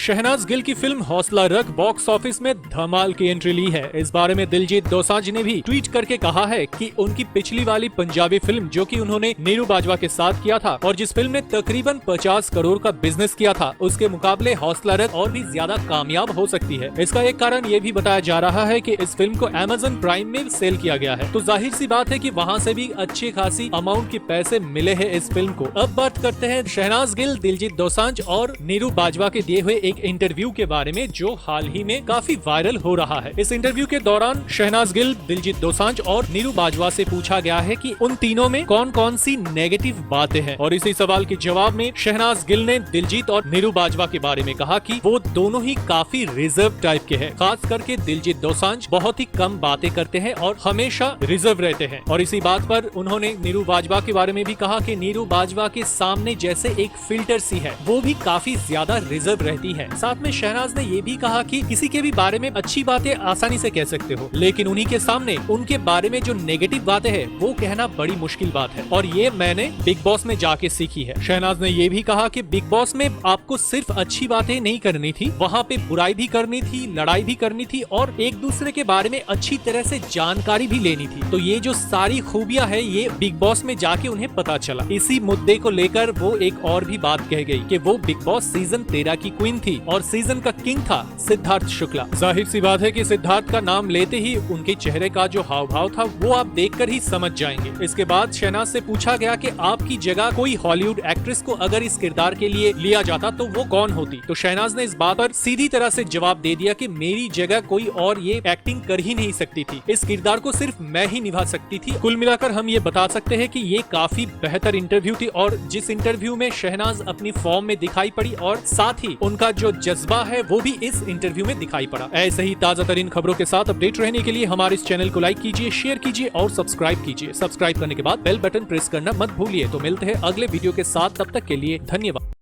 शहनाज गिल की फिल्म हौसला रख बॉक्स ऑफिस में धमाल की एंट्री ली है। इस बारे में दिलजीत दोसांझ ने भी ट्वीट करके कहा है कि उनकी पिछली वाली पंजाबी फिल्म जो कि उन्होंने नीरू बाजवा के साथ किया था और जिस फिल्म ने तकरीबन 50 करोड़ का बिजनेस किया था, उसके मुकाबले हौसला रख और भी ज्यादा कामयाब हो सकती है। इसका एक कारण ये भी बताया जा रहा है कि इस फिल्म को Amazon प्राइम में सेल किया गया है, तो जाहिर सी बात है कि वहाँ से भी अच्छी खासी अमाउंट के पैसे मिले हैं इस फिल्म को। अब बात करते हैं शहनाज गिल, दिलजीत दोसांझ और नीरू बाजवा के दिए हुए एक इंटरव्यू के बारे में जो हाल ही में काफी वायरल हो रहा है। इस इंटरव्यू के दौरान शहनाज गिल, दिलजीत दोसांझ और नीरू बाजवा से पूछा गया है कि उन तीनों में कौन कौन सी नेगेटिव बातें हैं, और इसी सवाल के जवाब में शहनाज गिल ने दिलजीत और नीरू बाजवा के बारे में कहा कि वो दोनों ही काफी रिजर्व टाइप के हैं। खास करके दिलजीत दोसांझ बहुत ही कम बातें करते हैं और हमेशा रिजर्व रहते हैं। और इसी बात पर उन्होंने नीरू बाजवा के बारे में भी कहा कि नीरू बाजवा के सामने जैसे एक फिल्टर सी है, वो भी काफी ज्यादा रिजर्व रहती है। साथ में शहनाज ने ये भी कहा कि किसी के भी बारे में अच्छी बातें आसानी से कह सकते हो, लेकिन उन्हीं के सामने उनके बारे में जो नेगेटिव बातें हैं वो कहना बड़ी मुश्किल बात है, और ये मैंने बिग बॉस में जाके सीखी है। शहनाज ने ये भी कहा कि बिग बॉस में आपको सिर्फ अच्छी बातें नहीं करनी थी, वहाँ पे बुराई भी करनी थी, लड़ाई भी करनी थी और एक दूसरे के बारे में अच्छी तरह से जानकारी भी लेनी थी। तो ये जो सारी खूबियां है ये बिग बॉस में जाके उन्हें पता चला। इसी मुद्दे को लेकर वो एक और भी बात कह गई कि वो बिग बॉस सीजन 13 की क्वीन थी और सीजन का किंग था सिद्धार्थ शुक्ला। जाहिर सी बात है कि सिद्धार्थ का नाम लेते ही उनके चेहरे का जो हाव भाव था वो आप देखकर ही समझ जाएंगे। इसके बाद शहनाज से पूछा गया कि आपकी जगह कोई हॉलीवुड एक्ट्रेस को अगर इस किरदार के लिए लिया जाता तो वो कौन होती, तो शहनाज ने इस बात पर सीधी तरह से जवाब दे दिया कि मेरी जगह कोई और ये एक्टिंग कर ही नहीं सकती थी, इस किरदार को सिर्फ मैं ही निभा सकती थी। कुल मिलाकर हम ये बता सकते हैं कि ये काफी बेहतर इंटरव्यू थी और जिस इंटरव्यू में शहनाज अपनी फॉर्म में दिखाई पड़ी और साथ ही उनका जो जज्बा है वो भी इस इंटरव्यू में दिखाई पड़ा। ऐसे ही ताजा तरीन खबरों के साथ अपडेट रहने के लिए हमारे इस चैनल को लाइक कीजिए, शेयर कीजिए और सब्सक्राइब कीजिए। सब्सक्राइब करने के बाद बेल बटन प्रेस करना मत भूलिए। तो मिलते हैं अगले वीडियो के साथ, तब तक के लिए धन्यवाद।